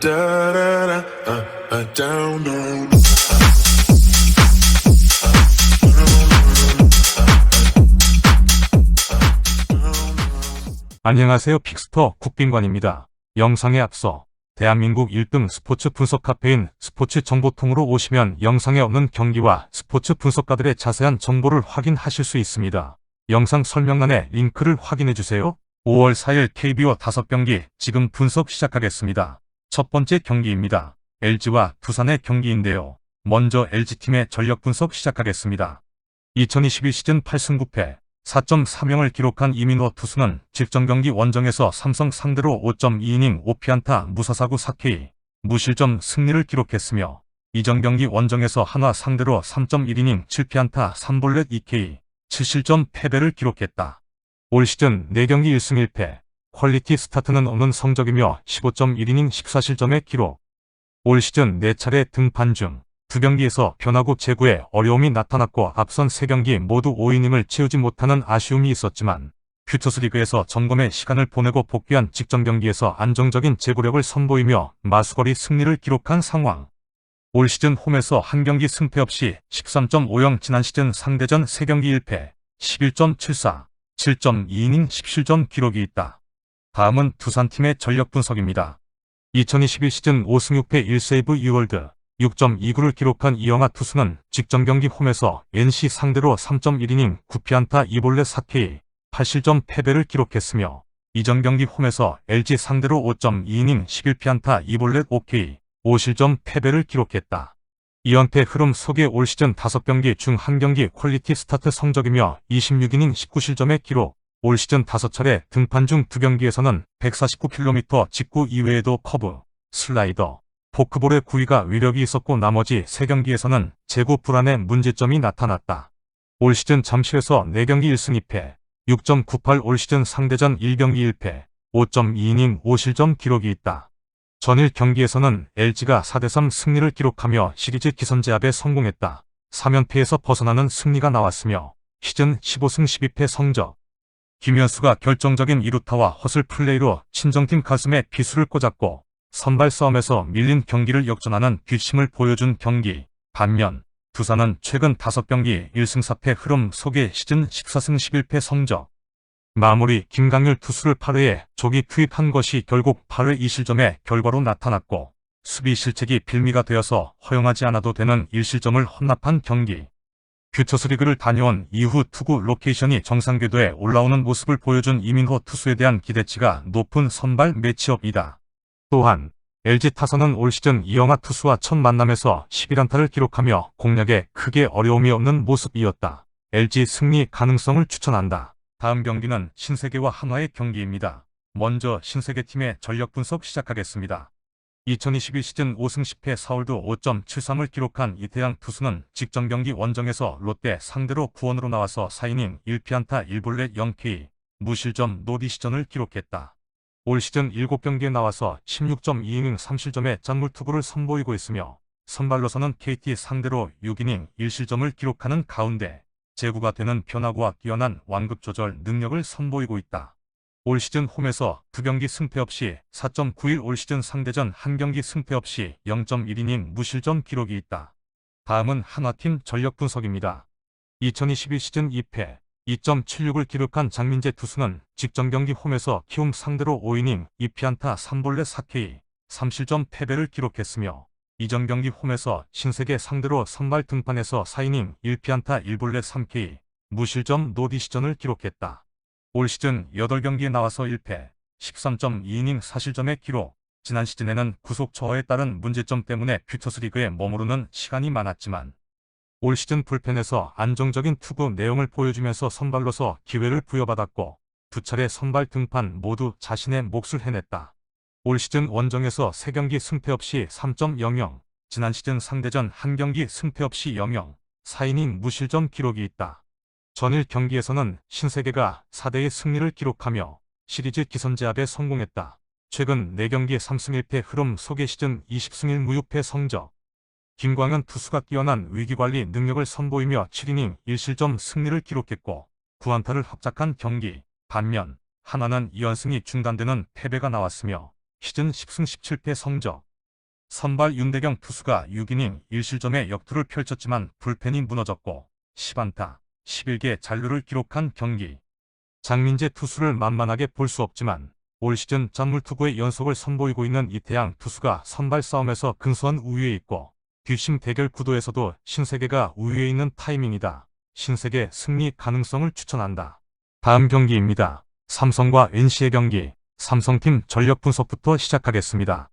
Down, down. 안녕하세요. 픽스터 국빈관입니다. 영상에 앞서 대한민국 1등 스포츠 분석 카페인 스포츠 정보통으로 오시면 영상에 없는 경기와 스포츠 분석가들의 자세한 정보를 확인하실 수 있습니다. 영상 설명란에 링크를 확인해주세요. 5월 4일 KBO 5경기 지금 분석 시작하겠습니다. 첫 번째 경기입니다. LG와 두산의 경기인데요. 먼저 LG팀의 전력 분석 시작하겠습니다. 2021 시즌 8승 9패 4.3형을 기록한 이민호 투수는 직전경기 원정에서 삼성 상대로 5.2이닝 5피안타 무사사구 4K 무실점 승리를 기록했으며 이전 경기 원정에서 한화 상대로 3.1이닝 7피안타 3볼넷 2K 7실점 패배를 기록했다. 올 시즌 4경기 1승 1패 퀄리티 스타트는 없는 성적이며 15.1이닝 14실점의 기록. 올 시즌 4차례 등판 중 2경기에서 변화구 제구에 어려움이 나타났고 앞선 3경기 모두 5이닝을 채우지 못하는 아쉬움이 있었지만 퓨처스리그에서 점검의 시간을 보내고 복귀한 직전 경기에서 안정적인 제구력을 선보이며 마수거리 승리를 기록한 상황. 올 시즌 홈에서 한 경기 승패 없이 13.50 지난 시즌 상대전 3경기 1패 11.74 7.2이닝 10실점 기록이 있다. 다음은 두산팀의 전력 분석입니다. 2021 시즌 5승 6패 1세이브 2홀드 6.29를 기록한 이영하 투수는 직전 경기 홈에서 NC 상대로 3.1이닝 9피안타 2볼넷 4K 8실점 패배를 기록했으며 이전 경기 홈에서 LG 상대로 5.2이닝 11피안타 2볼넷 5K 5실점 패배를 기록했다. 이연패 흐름 속에 올 시즌 5경기 중 1경기 퀄리티 스타트 성적이며 26이닝 19실점의 기록. 올 시즌 5차례 등판 중 2경기에서는 149km 직구 이외에도 커브, 슬라이더, 포크볼의 구위가 위력이 있었고 나머지 3경기에서는 제구 불안의 문제점이 나타났다. 올 시즌 잠실에서 4경기 1승 2패 6.98 올 시즌 상대전 1경기 1패 5.2이닝 5실점 기록이 있다. 전일 경기에서는 LG가 4대3 승리를 기록하며 시리즈 기선제압에 성공했다. 3연패에서 벗어나는 승리가 나왔으며 시즌 15승 12패 성적. 김현수가 결정적인 2루타와 허슬 플레이로 친정팀 가슴에 비수를 꽂았고 선발 싸움에서 밀린 경기를 역전하는 뒷심을 보여준 경기. 반면 두산은 최근 5경기 1승 4패 흐름 속에 시즌 14승 11패 성적. 마무리 김강률 투수를 8회에 조기 투입한 것이 결국 8회 2실점의 결과로 나타났고 수비 실책이 빌미가 되어서 허용하지 않아도 되는 1실점을 헌납한 경기. 퓨처스리그를 다녀온 이후 투구 로케이션이 정상궤도에 올라오는 모습을 보여준 이민호 투수에 대한 기대치가 높은 선발 매치업이다. 또한 LG 타선은 올 시즌 이영하 투수와 첫 만남에서 11안타를 기록하며 공략에 크게 어려움이 없는 모습이었다. LG 승리 가능성을 추천한다. 다음 경기는 신세계와 한화의 경기입니다. 먼저 신세계팀의 전력 분석 시작하겠습니다. 2021 시즌 5승 10패 서울드 5.73을 기록한 이태양 투수는 직전 경기 원정에서 롯데 상대로 구원으로 나와서 4이닝 1피안타 1볼넷 0K 무실점 노디시전을 기록했다. 올 시즌 7경기에 나와서 16.2이닝 3실점의 짠물투구를 선보이고 있으며 선발로서는 KT 상대로 6이닝 1실점을 기록하는 가운데 제구가 되는 변화구와 뛰어난 완급 조절 능력을 선보이고 있다. 올 시즌 홈에서 2경기 승패 없이 4.91 올 시즌 상대전 1경기 승패 없이 0.1이닝 무실점 기록이 있다. 다음은 한화팀 전력 분석입니다. 2021 시즌 2패 2.76을 기록한 장민재 투수는 직전 경기 홈에서 키움 상대로 5이닝 2피안타 3볼넷 4K 3실점 패배를 기록했으며 이전 경기 홈에서 신세계 상대로 선발 등판에서 4이닝 1피안타 1볼넷 3K 무실점 노디시전을 기록했다. 올 시즌 8경기에 나와서 1패 13.2이닝 4실점의 기록. 지난 시즌에는 구속 저하에 따른 문제점 때문에 퓨처스리그에 머무르는 시간이 많았지만 올 시즌 불펜에서 안정적인 투구 내용을 보여주면서 선발로서 기회를 부여받았고 2차례 선발 등판 모두 자신의 몫을 해냈다. 올 시즌 원정에서 3경기 승패 없이 3.00, 지난 시즌 상대전 1경기 승패 없이 0영, 4이닝 무실점 기록이 있다. 전일 경기에서는 신세계가 4대2 승리를 기록하며 시리즈 기선제압에 성공했다. 최근 4경기 3승 1패 흐름 속의 시즌 20승 1무 6패 성적. 김광현 투수가 뛰어난 위기관리 능력을 선보이며 7이닝 1실점 승리를 기록했고 9안타를 합작한 경기. 반면 한화는 2연승이 중단되는 패배가 나왔으며 시즌 10승 17패 성적. 선발 윤대경 투수가 6이닝 1실점의 역투를 펼쳤지만 불펜이 무너졌고 10안타 11개 잔루를 기록한 경기. 장민재 투수를 만만하게 볼 수 없지만 올 시즌 잔물투구의 연속을 선보이고 있는 이태양 투수가 선발 싸움에서 근소한 우위에 있고 뒷심 대결 구도에서도 신세계가 우위에 있는 타이밍이다. 신세계 승리 가능성을 추천한다. 다음 경기입니다. 삼성과 NC의 경기. 삼성팀 전력 분석부터 시작하겠습니다.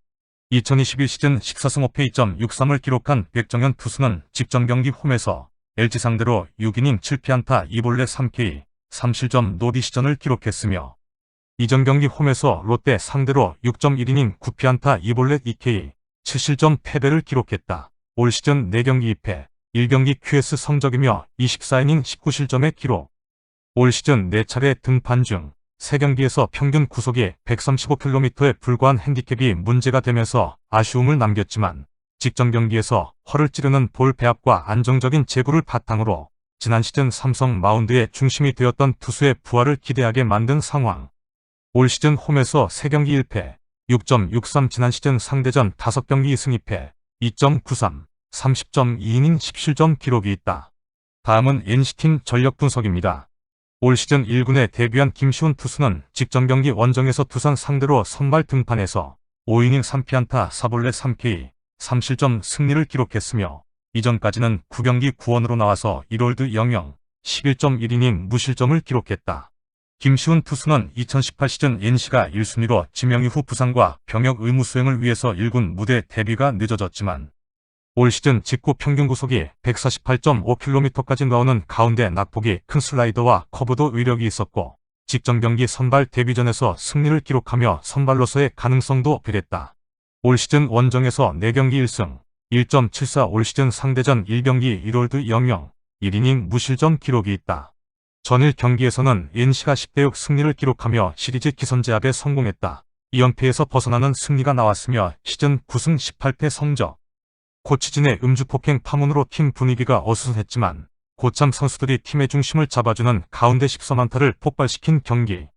2021 시즌 14승 5패 2.63을 기록한 백정현 투수는 직전 경기 홈에서 LG 상대로 6이닝 7피안타 2볼넷 3K, 3실점 노디시전을 기록했으며 이전 경기 홈에서 롯데 상대로 6.1이닝 9피안타 2볼넷 2K, 7실점 패배를 기록했다. 올 시즌 4경기 2패, 1경기 QS 성적이며 24이닝 19실점의 기록. 올 시즌 4차례 등판 중 3경기에서 평균 구속이 135km에 불과한 핸디캡이 문제가 되면서 아쉬움을 남겼지만 직전 경기에서 허를 찌르는 볼 배합과 안정적인 제구를 바탕으로 지난 시즌 삼성 마운드의 중심이 되었던 투수의 부활을 기대하게 만든 상황. 올 시즌 홈에서 3경기 1패, 6.63 지난 시즌 상대전 5경기 2승 2패, 2.93, 30.2이닝 10실점 기록이 있다. 다음은 NC팀 전력 분석입니다. 올 시즌 1군에 데뷔한 김시훈 투수는 직전 경기 원정에서 두산 상대로 선발 등판해서 5이닝 3피안타 4볼넷 3K, 3실점 승리를 기록했으며 이전까지는 9경기 9원으로 나와서 1홀드 0영, 11.1이닝 무실점을 기록했다. 김시훈 투수는 2018 시즌 NC가 1순위로 지명 이후 부상과 병역 의무 수행을 위해서 1군 무대 데뷔가 늦어졌지만 올 시즌 직구 평균 구속이 148.5km까지 나오는 가운데 낙폭이 큰 슬라이더와 커브도 위력이 있었고 직전 경기 선발 데뷔전에서 승리를 기록하며 선발로서의 가능성도 어필했다. 올 시즌 원정에서 4경기 1승, 1.74 올 시즌 상대전 1경기 1홀드 0영, 1이닝 무실점 기록이 있다. 전일 경기에서는 NC가 10대6 승리를 기록하며 시리즈 기선제압에 성공했다. 2연패에서 벗어나는 승리가 나왔으며 시즌 9승 18패 성적. 코치진의 음주폭행 파문으로 팀 분위기가 어수선했지만 고참 선수들이 팀의 중심을 잡아주는 가운데 14만타를 폭발시킨 경기.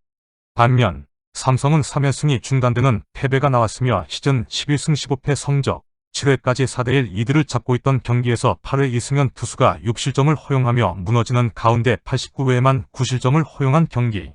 반면 삼성은 3연승이 중단되는 패배가 나왔으며 시즌 11승 15패 성적. 7회까지 4대1 리드를 잡고 있던 경기에서 8회 이승현 투수가 6실점을 허용하며 무너지는 가운데 89회에만 9실점을 허용한 경기.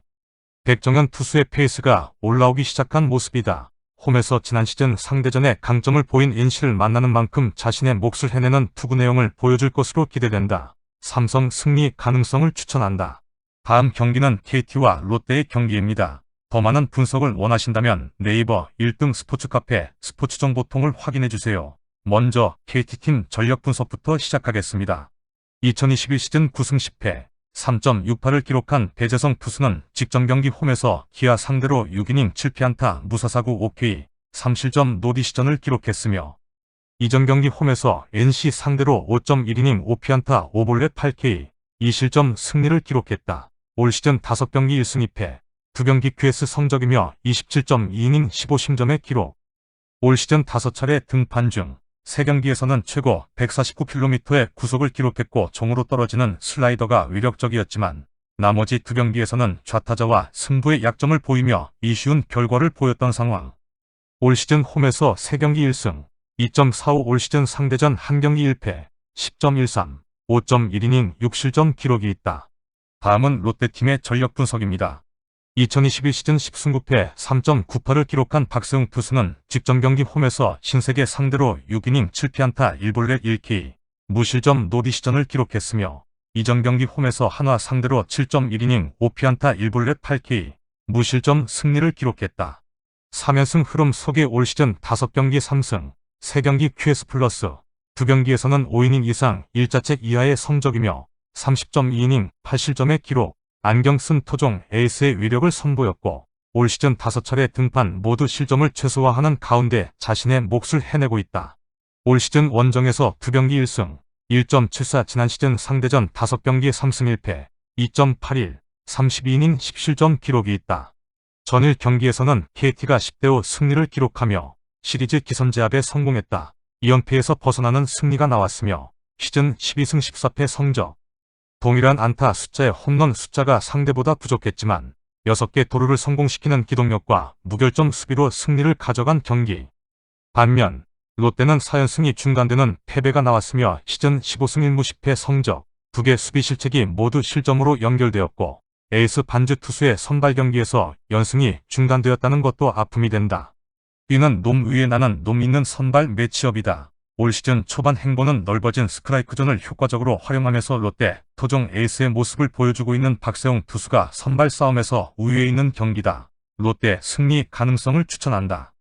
백정현 투수의 페이스가 올라오기 시작한 모습이다. 홈에서 지난 시즌 상대전에 강점을 보인 NC를 만나는 만큼 자신의 몫을 해내는 투구 내용을 보여줄 것으로 기대된다. 삼성 승리 가능성을 추천한다. 다음 경기는 KT와 롯데의 경기입니다. 더 많은 분석을 원하신다면 네이버 1등 스포츠 카페 스포츠정보통을 확인해주세요. 먼저 KT팀 전력 분석부터 시작하겠습니다. 2021 시즌 9승 10패 3.68을 기록한 배재성 투수는 직전 경기 홈에서 기아 상대로 6이닝 7피안타 무사사구 5K 3실점 노디시전을 기록했으며 이전 경기 홈에서 NC 상대로 5.1이닝 5피안타 5볼넷 8K 2실점 승리를 기록했다. 올 시즌 5경기 1승 2패 2경기 QS 성적이며 27.2이닝 15심점의 기록. 올 시즌 5차례 등판 중 3경기에서는 최고 149km의 구속을 기록했고 종으로 떨어지는 슬라이더가 위력적이었지만 나머지 2경기에서는 좌타자와 승부의 약점을 보이며 이쉬운 결과를 보였던 상황. 올 시즌 홈에서 3경기 1승, 2.45 올 시즌 상대전 1경기 1패, 10.13, 5.1이닝 6실점 기록이 있다. 다음은 롯데팀의 전력 분석입니다. 2021 시즌 10승 9패 3.98을 기록한 박세웅 투수는 직전 경기 홈에서 신세계 상대로 6이닝 7피안타 1볼넷 1K, 무실점 노디시전을 기록했으며 이전 경기 홈에서 한화 상대로 7.1이닝 5피안타 1볼넷 8K, 무실점 승리를 기록했다. 3연승 흐름 속에 올 시즌 5경기 3승, 3경기 QS 플러스, 2경기에서는 5이닝 이상 1자책 이하의 성적이며 30.2이닝 8실점의 기록. 안경 쓴 토종 에이스의 위력을 선보였고 올 시즌 5차례 등판 모두 실점을 최소화하는 가운데 자신의 몫을 해내고 있다. 올 시즌 원정에서 2경기 1승, 1.74 지난 시즌 상대전 5경기 3승 1패, 2.81, 32이닝 10실점 기록이 있다. 전일 경기에서는 KT가 10대5 승리를 기록하며 시리즈 기선제압에 성공했다. 2연패에서 벗어나는 승리가 나왔으며 시즌 12승 14패 성적. 동일한 안타 숫자의 홈런 숫자가 상대보다 부족했지만 6개 도루를 성공시키는 기동력과 무결점 수비로 승리를 가져간 경기. 반면 롯데는 4연승이 중단되는 패배가 나왔으며 시즌 15승 1무 10패 성적, 2개 수비 실책이 모두 실점으로 연결되었고 에이스 반즈 투수의 선발 경기에서 연승이 중단되었다는 것도 아픔이 된다. 이는 놈 위에 나는 놈 있는 선발 매치업이다. 올 시즌 초반 행보는 넓어진 스트라이크 존을 효과적으로 활용하면서 롯데 토종 에이스의 모습을 보여주고 있는 박세웅 투수가 선발 싸움에서 우위에 있는 경기다. 롯데 승리 가능성을 추천한다.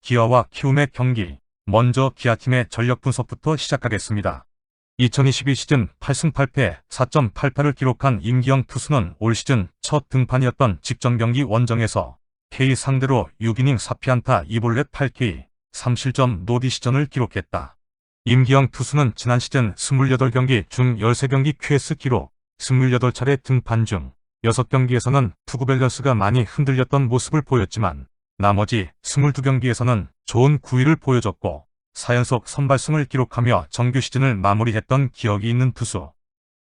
기아와 키움의 경기. 먼저 기아팀의 전력 분석부터 시작하겠습니다. 2022 시즌 8승 8패 4.88을 기록한 임기영 투수는 올 시즌 첫 등판이었던 직전 경기 원정에서 K 상대로 6이닝 4피안타 2볼넷 8K 3실점 노디시전을 기록했다. 임기영 투수는 지난 시즌 28경기 중 13경기 QS 기록, 28차례 등판 중 6경기에서는 투구 밸런스가 많이 흔들렸던 모습을 보였지만 나머지 22경기에서는 좋은 구위를 보여줬고 4연속 선발승을 기록하며 정규 시즌을 마무리했던 기억이 있는 투수.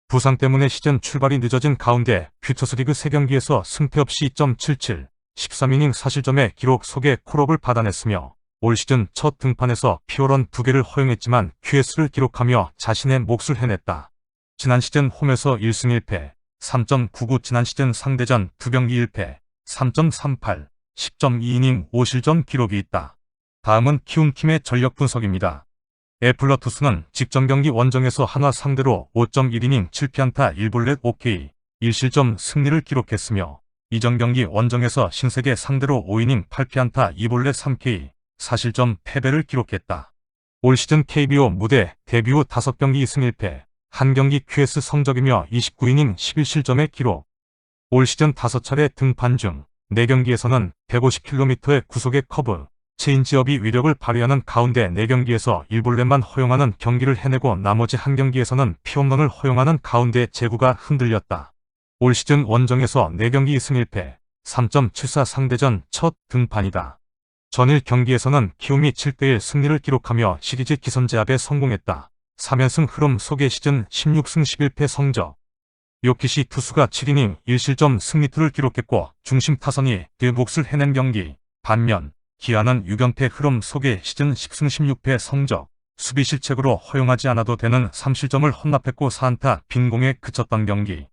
부상 때문에 시즌 출발이 늦어진 가운데 퓨처스리그 3경기에서 승패 없이 2.77, 13이닝 4실점의 기록 속에 콜업을 받아냈으며 올 시즌 첫 등판에서 피어런 2개를 허용했지만 QS를 기록하며 자신의 몫을 해냈다. 지난 시즌 홈에서 1승 1패, 3.99 지난 시즌 상대전 2경기 1패, 3.38, 10.2이닝 5실점 기록이 있다. 다음은 키움팀의 전력 분석입니다. 애플러 투수는 직전 경기 원정에서 한화 상대로 5.1이닝 7피안타 1볼넷 5K, 1실점 승리를 기록했으며 이전 경기 원정에서 신세계 상대로 5이닝 8피안타 2볼넷 3K, 4실점 패배를 기록했다. 올 시즌 KBO 무대 데뷔 후 5경기 2승 1패, 1경기 QS 성적이며 29이닝 11실점의 기록. 올 시즌 5차례 등판 중 4경기에서는 150km의 구속의 커브, 체인지업이 위력을 발휘하는 가운데 4경기에서 1볼넷만 허용하는 경기를 해내고 나머지 1경기에서는 피홈런을 허용하는 가운데 제구가 흔들렸다. 올 시즌 원정에서 4경기 2승 1패, 3.74 상대전 첫 등판이다. 전일 경기에서는 키움이 7대1 승리를 기록하며 시리즈 기선제압에 성공했다. 3연승 흐름 속의 시즌 16승 11패 성적. 요키시 투수가 7이닝 1실점 승리투를 기록했고 중심 타선이 그 몫을 해낸 경기. 반면 기아는 6연패 흐름 속의 시즌 10승 16패 성적. 수비 실책으로 허용하지 않아도 되는 3실점을 헌납했고 4안타 빈공에 그쳤던 경기.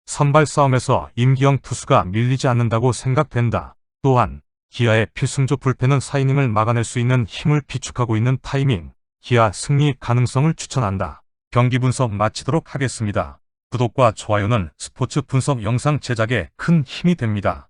선발 싸움에서 임기영 투수가 밀리지 않는다고 생각된다. 또한 기아의 필승조 불펜은 4이닝을 막아낼 수 있는 힘을 비축하고 있는 타이밍. 기아 승리 가능성을 추천한다. 경기 분석 마치도록 하겠습니다. 구독과 좋아요는 스포츠 분석 영상 제작에 큰 힘이 됩니다.